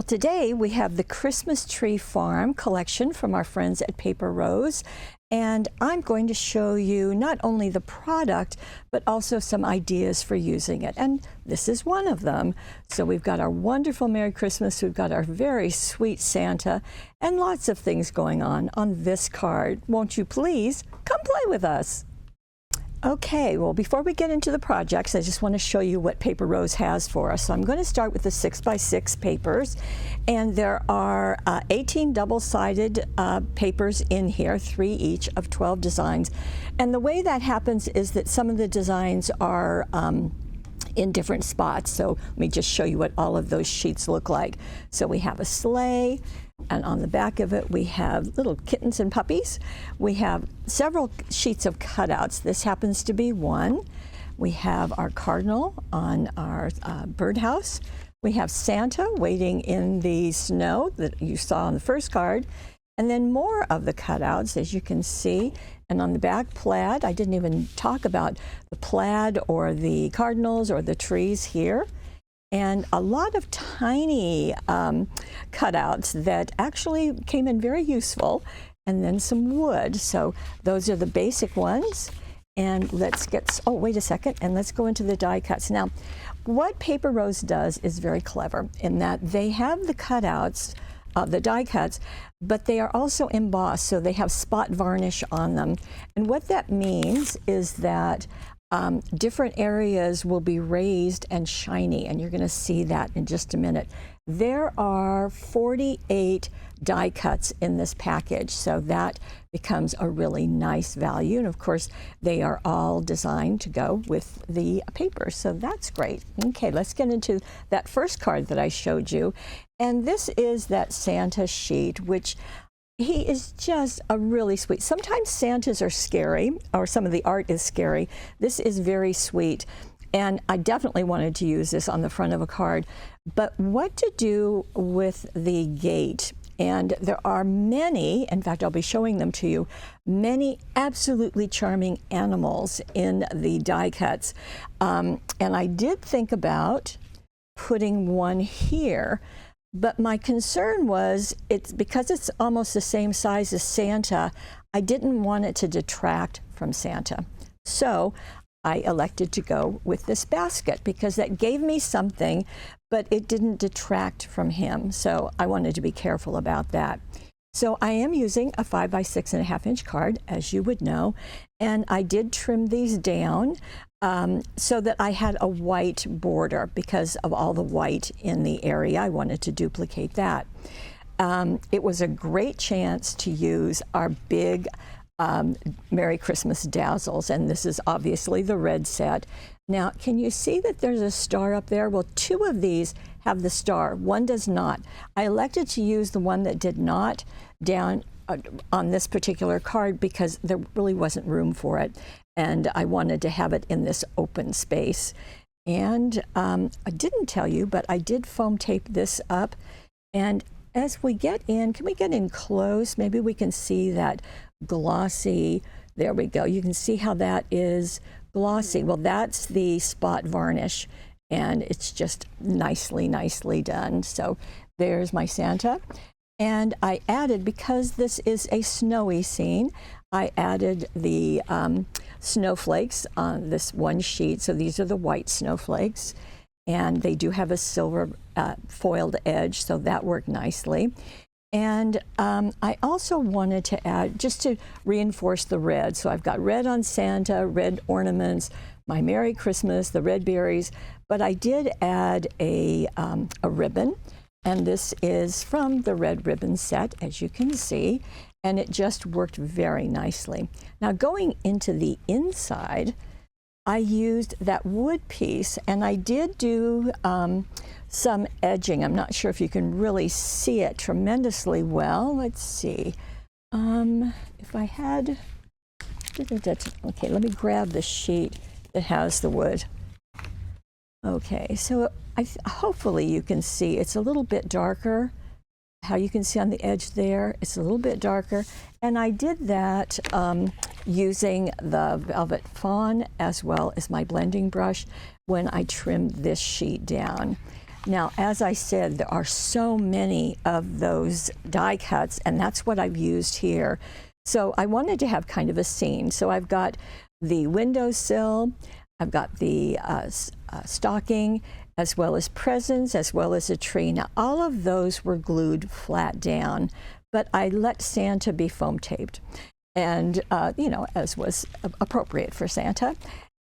Well, today we have the Christmas Tree Farm collection from our friends at Paper Rose, and I'm going to show you not only the product, but also some ideas for using it, and this is one of them. So we've got our wonderful Merry Christmas, we've got our very sweet Santa, and lots of things going on this card. Won't you please come play with us? Okay, well, before we get into the projects, I just want to show you what Paper Rose has for us. So I'm going to start with the 6x6 papers, and there are 18 double-sided papers in here, 3 each of 12 designs. And the way that happens is that some of the designs are in different spots. So let me just show you what all of those sheets look like. So we have a sleigh, and on the back of it we have little kittens and puppies. We have several sheets of cutouts. This happens to be one. We have our cardinal on our birdhouse. We have Santa waiting in the snow that you saw on the first card. And then more of the cutouts, as you can see. And on the back, plaid. I didn't even talk about the plaid or the cardinals or the trees here. And a lot of tiny cutouts that actually came in very useful. And then some wood. So those are the basic ones. And let's get, oh, wait a second, and let's go into the die cuts. Now, what Paper Rose does is very clever in that they have the cutouts, the die cuts, but they are also embossed, so they have spot varnish on them. And what that means is that different areas will be raised and shiny, and you're going to see that in just a minute. There are 48 die cuts in this package, so that becomes a really nice value. And of course, they are all designed to go with the paper, so that's great. Okay, let's get into that first card that I showed you. And this is that Santa sheet, which he is just a really sweet. Sometimes Santas are scary, or some of the art is scary. This is very sweet. And I definitely wanted to use this on the front of a card. But what to do with the gate? And there are many, in fact, I'll be showing them to you, many absolutely charming animals in the die cuts. And I did think about putting one here, but my concern was because it's almost the same size as Santa, I didn't want it to detract from Santa. So I elected to go with this basket because that gave me something, but it didn't detract from him. So I wanted to be careful about that. So I am using a 5x6.5 inch card, as you would know, and I did trim these down so that I had a white border because of all the white in the area. I wanted to duplicate that. It was a great chance to use our big Merry Christmas dazzles, and this is obviously the red set. Now, can you see that there's a star up there? Well, 2 of these have the star, 1 does not. I elected to use the one that did not down on this particular card because there really wasn't room for it, and I wanted to have it in this open space. And I didn't tell you, but I did foam tape this up, and as we get in, can we get in close? Maybe we can see that glossy, there we go. You can see how that is glossy. Well, that's the spot varnish, and it's just nicely done. So there's my Santa. And I added, because this is a snowy scene, I added the snowflakes on this one sheet. So these are the white snowflakes, and they do have a silver foiled edge, so that worked nicely. And I also wanted to add, just to reinforce the red, so I've got red on Santa, red ornaments, my Merry Christmas, the red berries, but I did add a ribbon, and this is from the red ribbon set, as you can see, and it just worked very nicely. Now, going into the inside, I used that wood piece, and I did do some edging. I'm not sure if you can really see it tremendously well. Let's see. If I had, okay, let me grab the sheet that has the wood. Okay, so hopefully you can see it's a little bit darker. How you can see on the edge there, it's a little bit darker. And I did that using the Velvet Fawn as well as my blending brush when I trimmed this sheet down. Now, as I said, there are so many of those die cuts, and that's what I've used here. So I wanted to have kind of a scene. So I've got the windowsill, I've got the stocking, as well as presents, as well as a tree. Now, all of those were glued flat down, but I let Santa be foam taped, and you know, as was appropriate for Santa.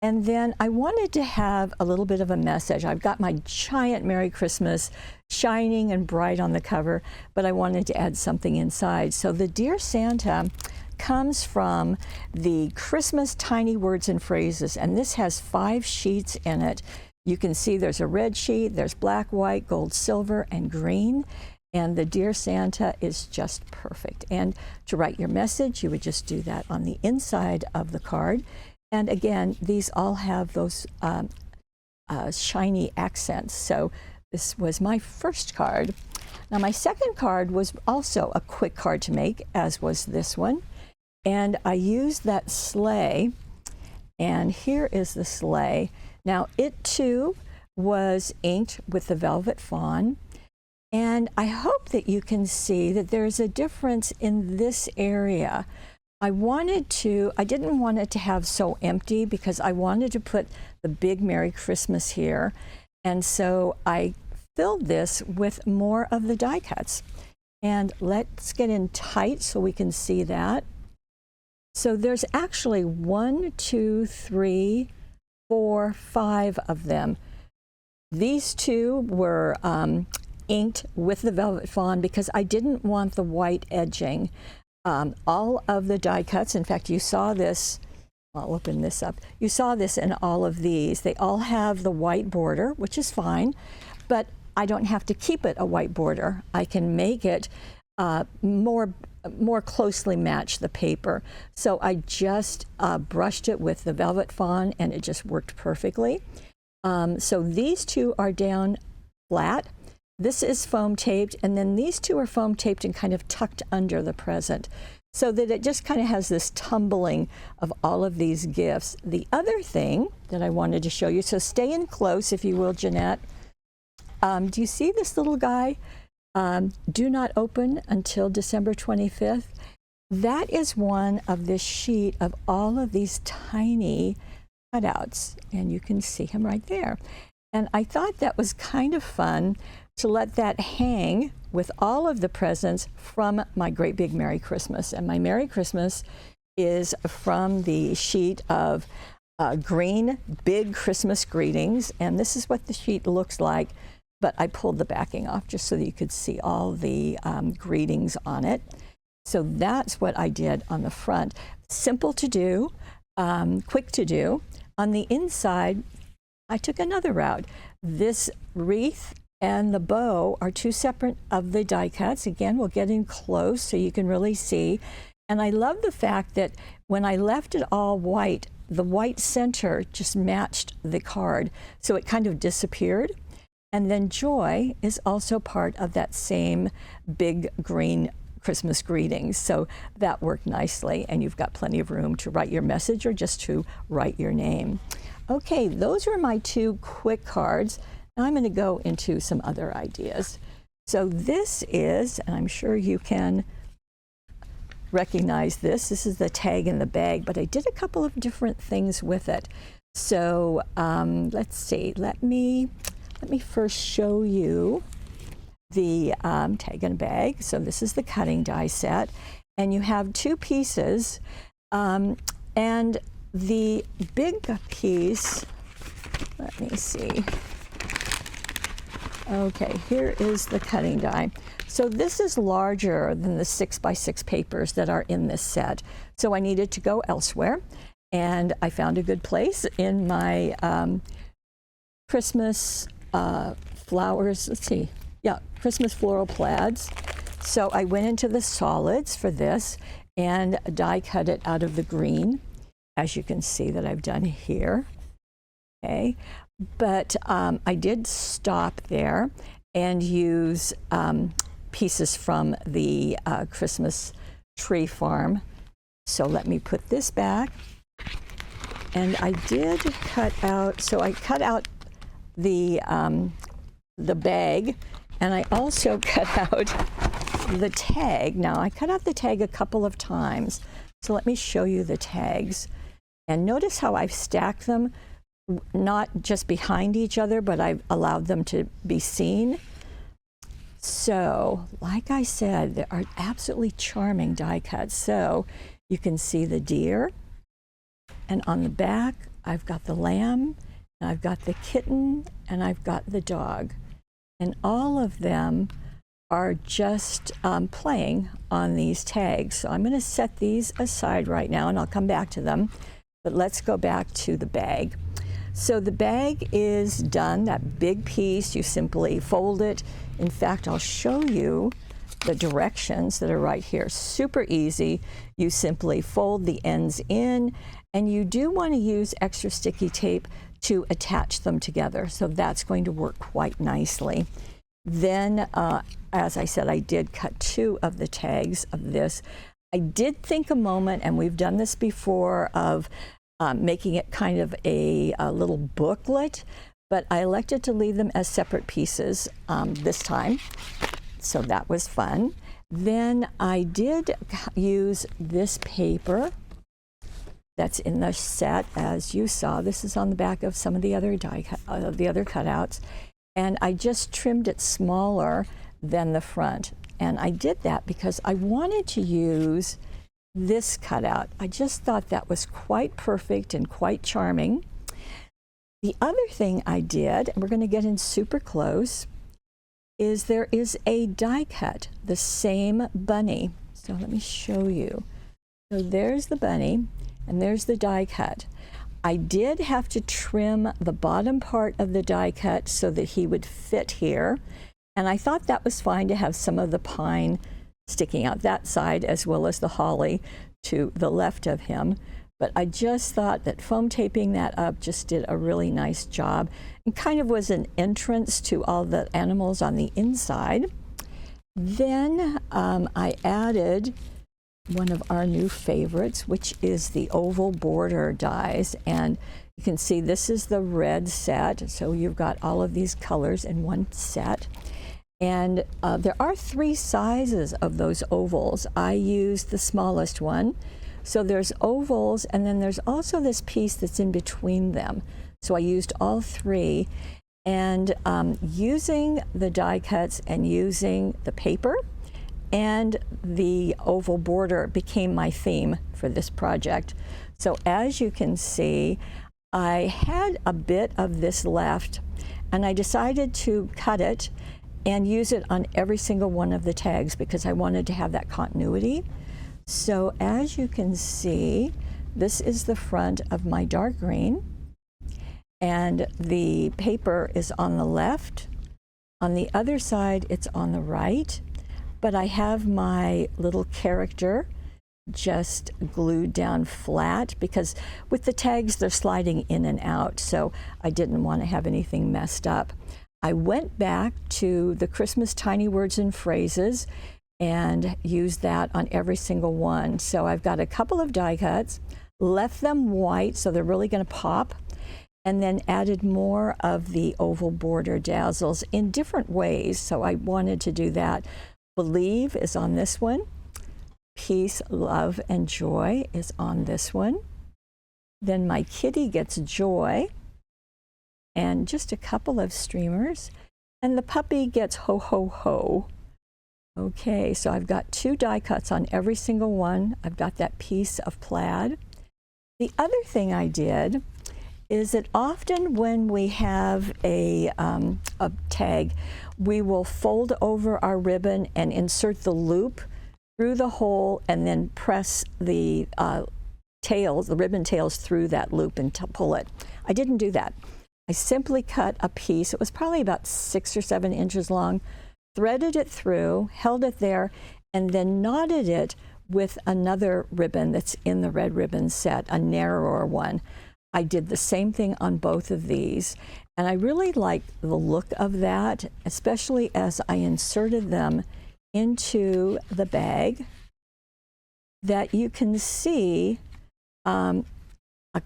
And then I wanted to have a little bit of a message. I've got my giant Merry Christmas shining and bright on the cover, but I wanted to add something inside. So the Dear Santa comes from the Christmas Tiny Words and Phrases, and this has 5 sheets in it. You can see there's a red sheet, there's black, white, gold, silver, and green. And the Dear Santa is just perfect. And to write your message, you would just do that on the inside of the card. And again, these all have those shiny accents. So this was my first card. Now my second card was also a quick card to make, as was this one. And I used that sleigh. And here is the sleigh. Now it too was inked with the velvet fawn. And I hope that you can see that there's a difference in this area. I didn't want it to have so empty because I wanted to put the big Merry Christmas here. And so I filled this with more of the die cuts. And let's get in tight so we can see that. So there's actually 1, 2, 3, 4, 5 of them. These 2 were inked with the velvet fawn because I didn't want the white edging. All of the die cuts, in fact, you saw this, I'll open this up. You saw this in all of these. They all have the white border, which is fine, but I don't have to keep it a white border. I can make it more closely match the paper. So I just brushed it with the velvet fawn, and it just worked perfectly. So these 2 are down flat. This is foam taped, and then these 2 are foam taped and kind of tucked under the present, so that it just kind of has this tumbling of all of these gifts. The other thing that I wanted to show you, so stay in close if you will, Jeanette. Do you see this little guy? Do not open until December 25th. That is one of this sheet of all of these tiny cutouts, and you can see him right there. And I thought that was kind of fun to let that hang with all of the presents from my Great Big Merry Christmas. And my Merry Christmas is from the sheet of green big Christmas greetings. And this is what the sheet looks like, but I pulled the backing off just so that you could see all the greetings on it. So that's what I did on the front. Simple to do, quick to do. On the inside, I took another route. This wreath and the bow are 2 separate of the die cuts. Again, we'll get in close so you can really see. And I love the fact that when I left it all white, the white center just matched the card. So it kind of disappeared. And then joy is also part of that same big green Christmas greetings. So that worked nicely, and you've got plenty of room to write your message or just to write your name. Okay, those were my 2 quick cards. Now I'm going to go into some other ideas. So this is, and I'm sure you can recognize this, this is the tag in the bag, but I did a couple of different things with it. So let's see, let me first show you the tag in a bag. So this is the cutting die set, and you have 2 pieces, and the big piece, let me see. Okay, here is the cutting die. So this is larger than the 6x6 papers that are in this set. So I needed to go elsewhere, and I found a good place in my Christmas flowers, let's see, yeah, Christmas floral plaids. So I went into the solids for this and die cut it out of the green, as you can see that I've done here. Okay, but I did stop there and use pieces from the Christmas tree farm. So let me put this back. And I did cut out, so I cut out the the bag, and I also cut out the tag. Now, I cut out the tag a couple of times, so let me show you the tags. And notice how I've stacked them, not just behind each other, but I've allowed them to be seen. So, like I said, they are absolutely charming die cuts. So, you can see the deer, and on the back, I've got the lamb, and I've got the kitten, and I've got the dog. And all of them are just playing on these tags. So I'm going to set these aside right now, and I'll come back to them. But let's go back to the bag. So the bag is done, that big piece. You simply fold it. In fact, I'll show you the directions that are right here. Super easy. You simply fold the ends in, and you do want to use extra sticky tape to attach them together. So that's going to work quite nicely. Then, as I said, I did cut 2 of the tags of this. I did think a moment, and we've done this before, of making it kind of a little booklet, but I elected to leave them as separate pieces this time. So that was fun. Then I did use this paper that's in the set, as you saw. This is on the back of some of the other cutouts, and I just trimmed it smaller than the front. And I did that because I wanted to use this cutout. I just thought that was quite perfect and quite charming. The other thing I did, and we're going to get in super close, is there is a die cut, the same bunny. So let me show you. So there's the bunny, and there's the die cut. I did have to trim the bottom part of the die cut so that he would fit here, and I thought that was fine to have some of the pine sticking out that side as well as the holly to the left of him. But I just thought that foam taping that up just did a really nice job and kind of was an entrance to all the animals on the inside. Then I added one of our new favorites, which is the oval border dies. And you can see this is the red set. So you've got all of these colors in one set. And there are 3 sizes of those ovals. I used the smallest one. So there's ovals, and then there's also this piece that's in between them. So I used all 3. And using the die cuts and using the paper and the oval border became my theme for this project. So as you can see, I had a bit of this left, and I decided to cut it and use it on every single one of the tags because I wanted to have that continuity. So as you can see, this is the front of my dark green, and the paper is on the left. On the other side, it's on the right, but I have my little character just glued down flat because with the tags, they're sliding in and out, so I didn't want to have anything messed up. I went back to the Christmas tiny words and phrases and used that on every single one. So I've got a couple of die cuts, left them white so they're really going to pop, and then added more of the oval border dazzles in different ways. So I wanted to do that. Believe is on this one. Peace, love, and joy is on this one. Then my kitty gets joy, and just a couple of streamers. And the puppy gets ho, ho, ho. Okay, so I've got 2 die cuts on every single one. I've got that piece of plaid. The other thing I did is that often when we have a tag, we will fold over our ribbon and insert the loop through the hole and then press the tails, the ribbon tails through that loop and pull it. I didn't do that. I simply cut a piece. It was probably about 6 or 7 inches long, threaded it through, held it there, and then knotted it with another ribbon that's in the red ribbon set, a narrower one. I did the same thing on both of these, and I really like the look of that, especially as I inserted them into the bag, that you can see a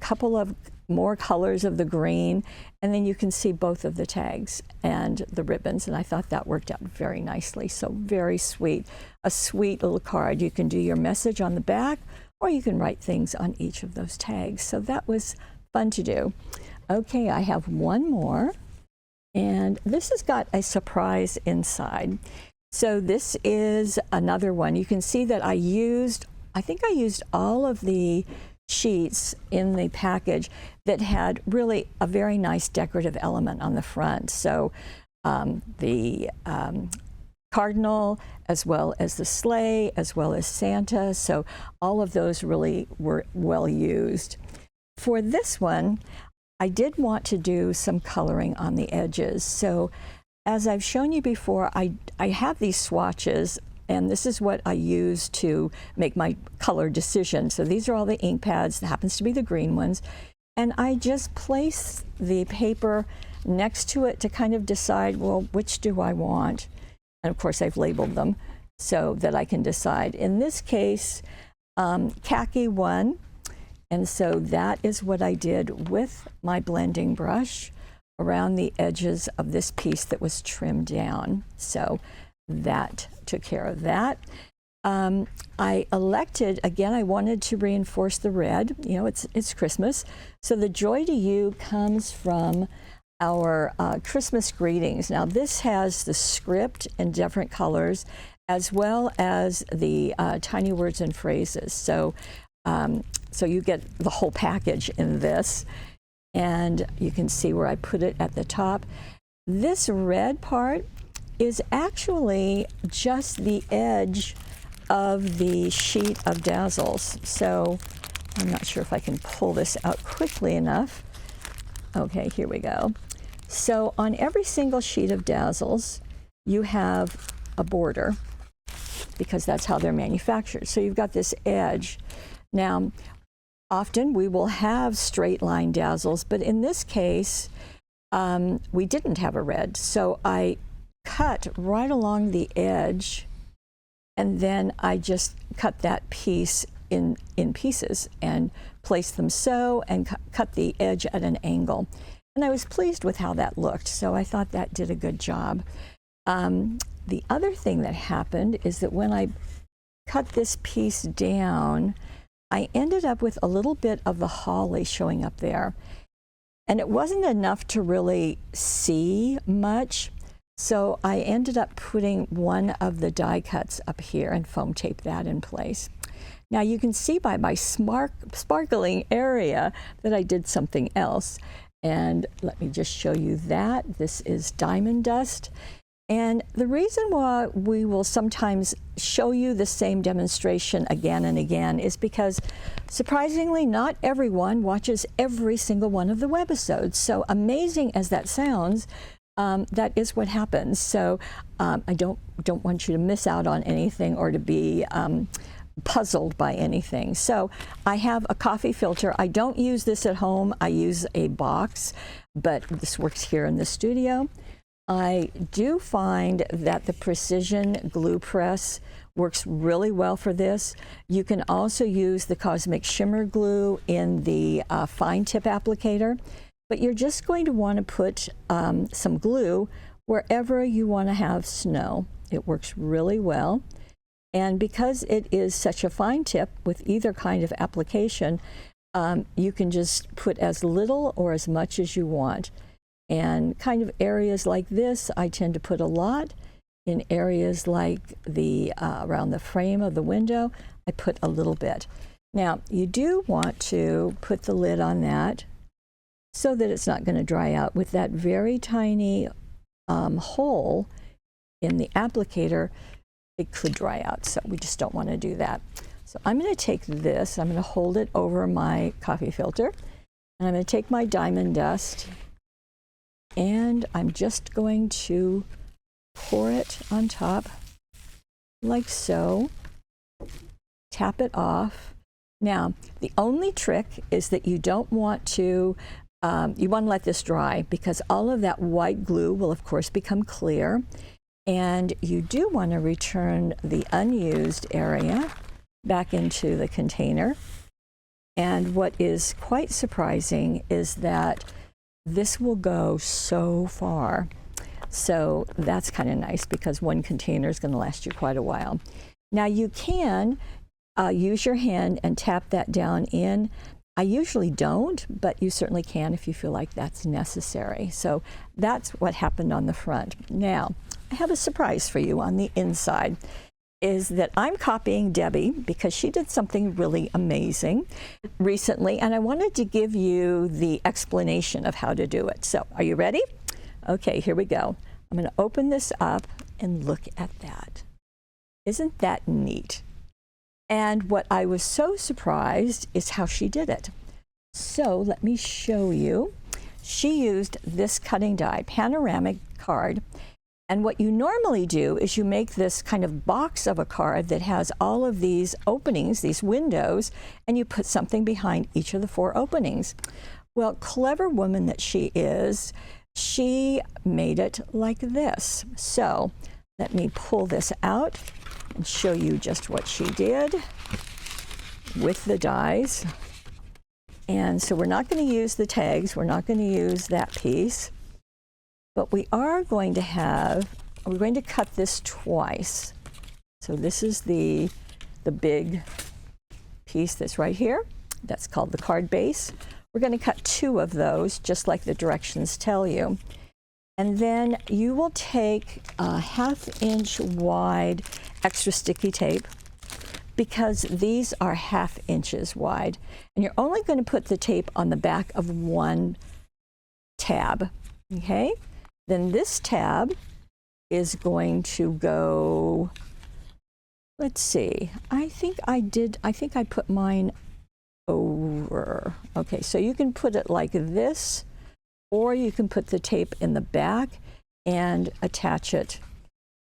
couple of more colors of the green, and then you can see both of the tags and the ribbons, and I thought that worked out very nicely. So very sweet, a sweet little card. You can do your message on the back, or you can write things on each of those tags. So that was fun to do. Okay, I have one more, and this has got a surprise inside. So this is another one. You can see that I think I used all of the sheets in the package that had really a very nice decorative element on the front. So the cardinal, as well as the sleigh, as well as Santa. So all of those really were well used. For this one, I did want to do some coloring on the edges. So as I've shown you before, I have these swatches, and this is what I use to make my color decision. So these are all the ink pads. That happens to be the green ones. And I just place the paper next to it to kind of decide, well, which do I want? And of course, I've labeled them so that I can decide. In this case, khaki won. And so that is what I did with my blending brush around the edges of this piece that was trimmed down. So that took care of that. I elected, again, I wanted to reinforce the red. You know, it's Christmas. So the Joy to You comes from our Christmas greetings. Now this has the script in different colors, as well as the tiny words and phrases. So, so you get the whole package in this, and you can see where I put it at the top. This red part is actually just the edge of the sheet of Dazzles. So I'm not sure if I can pull this out quickly enough. Okay, here we go. So on every single sheet of Dazzles, you have a border, because that's how they're manufactured. So you've got this edge. Now, often we will have straight line Dazzles, but in this case, we didn't have a red. So I cut right along the edge, and then I just cut that piece in pieces and placed them so, and cut the edge at an angle. And I was pleased with how that looked, so I thought that did a good job. The other thing that happened is that when I cut this piece down, I ended up with a little bit of the holly showing up there. And it wasn't enough to really see much, so I ended up putting one of the die cuts up here and foam tape that in place. Now you can see by my sparkling area that I did something else. And let me just show you that. This is diamond dust. And the reason why we will sometimes show you the same demonstration again and again is because, surprisingly, not everyone watches every single one of the webisodes. So amazing as that sounds, that is what happens. So I don't want you to miss out on anything or to be puzzled by anything. So I have a coffee filter. I don't use this at home. I use a box, but this works here in the studio. I do find that the precision glue press works really well for this. You can also use the Cosmic Shimmer glue in the fine tip applicator, but you're just going to want to put some glue wherever you want to have snow. It works really well. And because it is such a fine tip with either kind of application, you can just put as little or as much as you want. And kind of areas like this, I tend to put a lot. In areas like the around the frame of the window, I put a little bit. Now, you do want to put the lid on that so that it's not going to dry out. With that very tiny hole in the applicator, it could dry out, so we just don't want to do that. So I'm going to take this, I'm going to hold it over my coffee filter, and I'm going to take my diamond dust, and I'm just going to pour it on top like so. Tap it off. Now, the only trick is that you don't want to, you want to let this dry, because all of that white glue will of course become clear, and you do want to return the unused area back into the container. And what is quite surprising is that this will go so far. So that's kind of nice because one container is going to last you quite a while. Now you can use your hand and tap that down in. I usually don't, but you certainly can if you feel like that's necessary. So that's what happened on the front. Now, I have a surprise for you on the inside, is that I'm copying Debbie because she did something really amazing recently, and I wanted to give you the explanation of how to do it. So, are you ready? Okay, here we go. I'm going to open this up and look at that. Isn't that neat? And what I was so surprised is how she did it. So let me show you. She used this cutting die, Panoramic card. And what you normally do is you make this kind of box of a card that has all of these openings, these windows, and you put something behind each of the 4 openings. Well, clever woman that she is, she made it like this. So let me pull this out and show you just what she did with the dies. And so we're not going to use the tags, we're not going to use that piece, but we are going to we're going to cut this twice. So this is the big piece that's right here. That's called the card base. We're going to cut 2 of those, just like the directions tell you. And then you will take a 1/2 inch wide extra sticky tape, because these are 1/2 inches wide. And you're only going to put the tape on the back of 1 tab, okay? Then this tab is going to go, let's see, I think I put mine over. Okay, so you can put it like this, or you can put the tape in the back and attach it,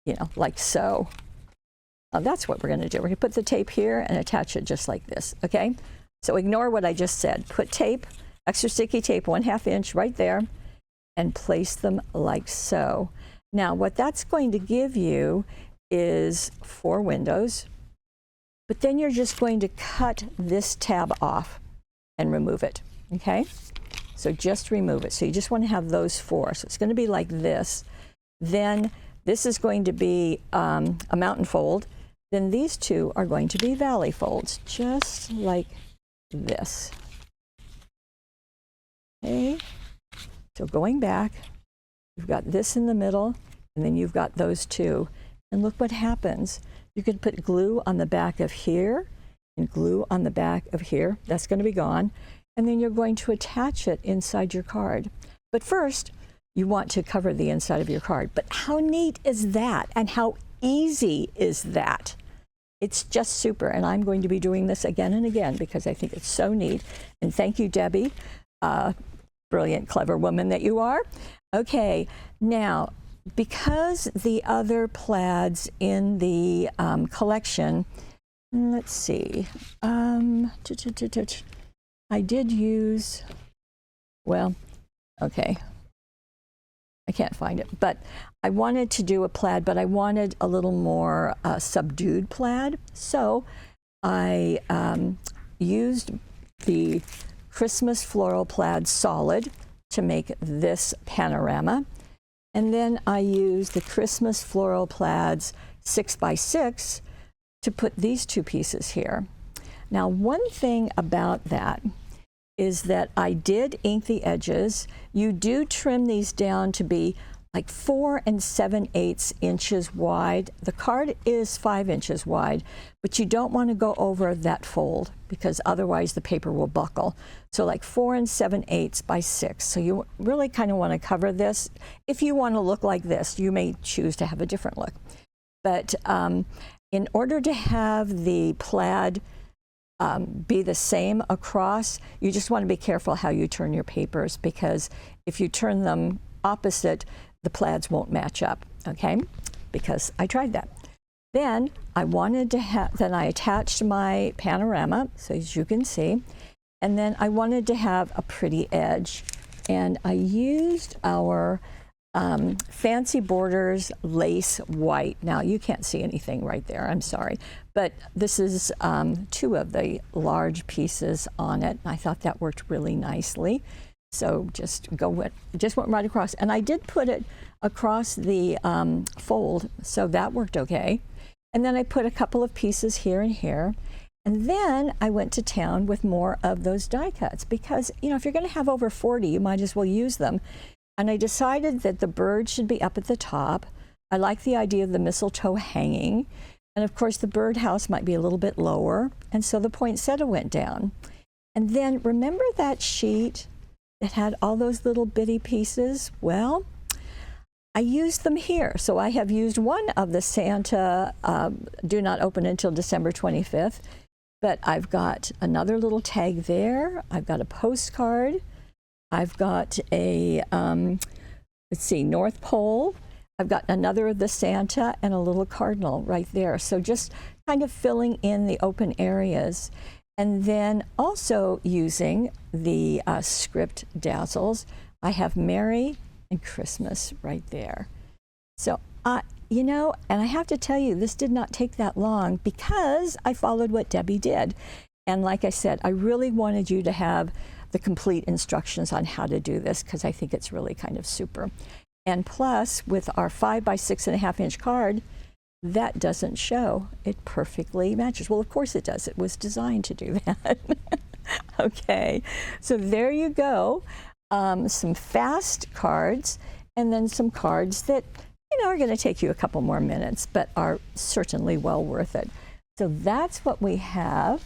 you know, like so. That's what we're going to do. We're going to put the tape here and attach it just like this, okay? So ignore what I just said. Put tape, extra sticky tape, 1/2 inch right there, and place them like so. Now, what that's going to give you is 4 windows, but then you're just going to cut this tab off and remove it, okay? So just remove it. So you just want to have those 4. So it's going to be like this. Then this is going to be a mountain fold. Then these 2 are going to be valley folds, just like this. Okay, so going back, you've got this in the middle, and then you've got those 2. And look what happens. You can put glue on the back of here, and glue on the back of here. That's going to be gone. And then you're going to attach it inside your card. But first, you want to cover the inside of your card. But how neat is that? And how easy is that? It's just super, and I'm going to be doing this again and again because I think it's so neat. And thank you, Debbie, brilliant, clever woman that you are. Okay, now, because the other plaids in the collection, let's see, I did use, well, okay, I can't find it, but I wanted to do a plaid, but I wanted a little more subdued plaid. So I used the Christmas Floral Plaid Solid to make this panorama. And then I used the Christmas Floral Plaids 6x6 to put these 2 pieces here. Now, one thing about that is that I did ink the edges. You do trim these down to be like 4 7/8 inches wide. The card is 5 inches wide, but you don't want to go over that fold because otherwise the paper will buckle. So like 4 7/8 by 6. So you really kind of want to cover this. If you want to look like this, you may choose to have a different look. But in order to have the plaid be the same across, you just want to be careful how you turn your papers, because if you turn them opposite, the plaids won't match up, okay? Because I tried that. Then I wanted to have, then I attached my panorama, so as you can see, and then I wanted to have a pretty edge, and I used our fancy borders, lace, white. Now you can't see anything right there, I'm sorry, but this is 2 of the large pieces on it. I thought that worked really nicely. So just went right across, and I did put it across the fold, so that worked okay. And then I put a couple of pieces here and here. And then I went to town with more of those die cuts because, you know, if you're going to have over 40, you might as well use them. And I decided that the bird should be up at the top. I like the idea of the mistletoe hanging. And of course, the birdhouse might be a little bit lower. And so the poinsettia went down. And then remember that sheet that had all those little bitty pieces? Well, I used them here. So I have used one of the Santa do not open until December 25th. But I've got another little tag there. I've got a postcard. I've got a, let's see, North Pole. I've got another of the Santa and a little cardinal right there. So just kind of filling in the open areas. And then also using the script dazzles, I have Merry and Christmas right there. So you know, and I have to tell you, this did not take that long because I followed what Debbie did. And like I said, I really wanted you to have the complete instructions on how to do this because I think it's really kind of super. And plus, with our 5 by 6.5 inch card, that doesn't show. It perfectly matches. Well, of course it does. It was designed to do that. Okay, so there you go. Some fast cards and then some cards that are going to take you a couple more minutes, but are certainly well worth it. So that's what we have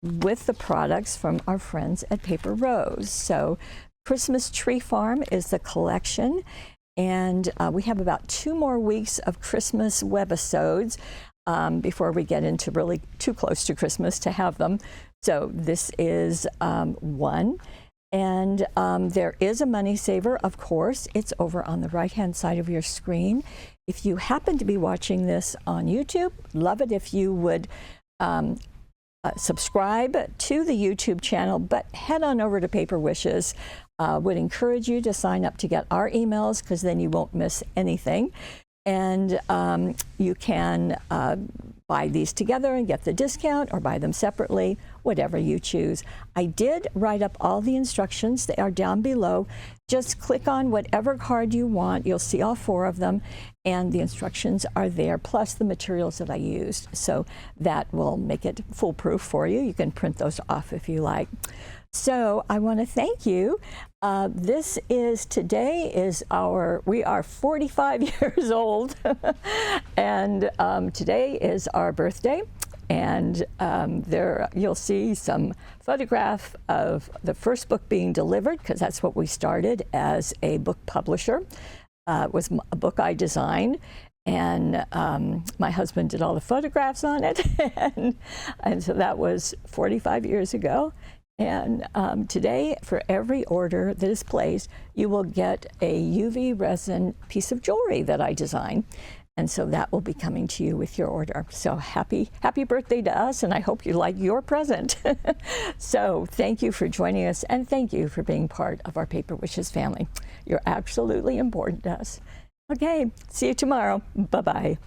with the products from our friends at Paper Rose. So Christmas Tree Farm is the collection, and we have about 2 more weeks of Christmas webisodes before we get into really too close to Christmas to have them. So this is one. And there is a money saver, of course. It's over on the right-hand side of your screen. If you happen to be watching this on YouTube, love it if you would subscribe to the YouTube channel, but head on over to Paper Wishes. Would encourage you to sign up to get our emails because then you won't miss anything. And you can buy these together and get the discount or buy them separately, whatever you choose. I did write up all the instructions. They are down below. Just click on whatever card you want. You'll see all 4 of them, and the instructions are there, plus the materials that I used. So that will make it foolproof for you. You can print those off if you like. So I want to thank you. Today is we are 45 years old, and today is our birthday. And there you'll see some photograph of the first book being delivered, because that's what we started as a book publisher. It was a book I designed. And my husband did all the photographs on it. and so that was 45 years ago. And today, for every order that is placed, you will get a UV resin piece of jewelry that I designed. And so that will be coming to you with your order. So happy birthday to us, and I hope you like your present. So thank you for joining us, and thank you for being part of our Paper Wishes family. You're absolutely important to us. Okay, see you tomorrow. Bye-bye.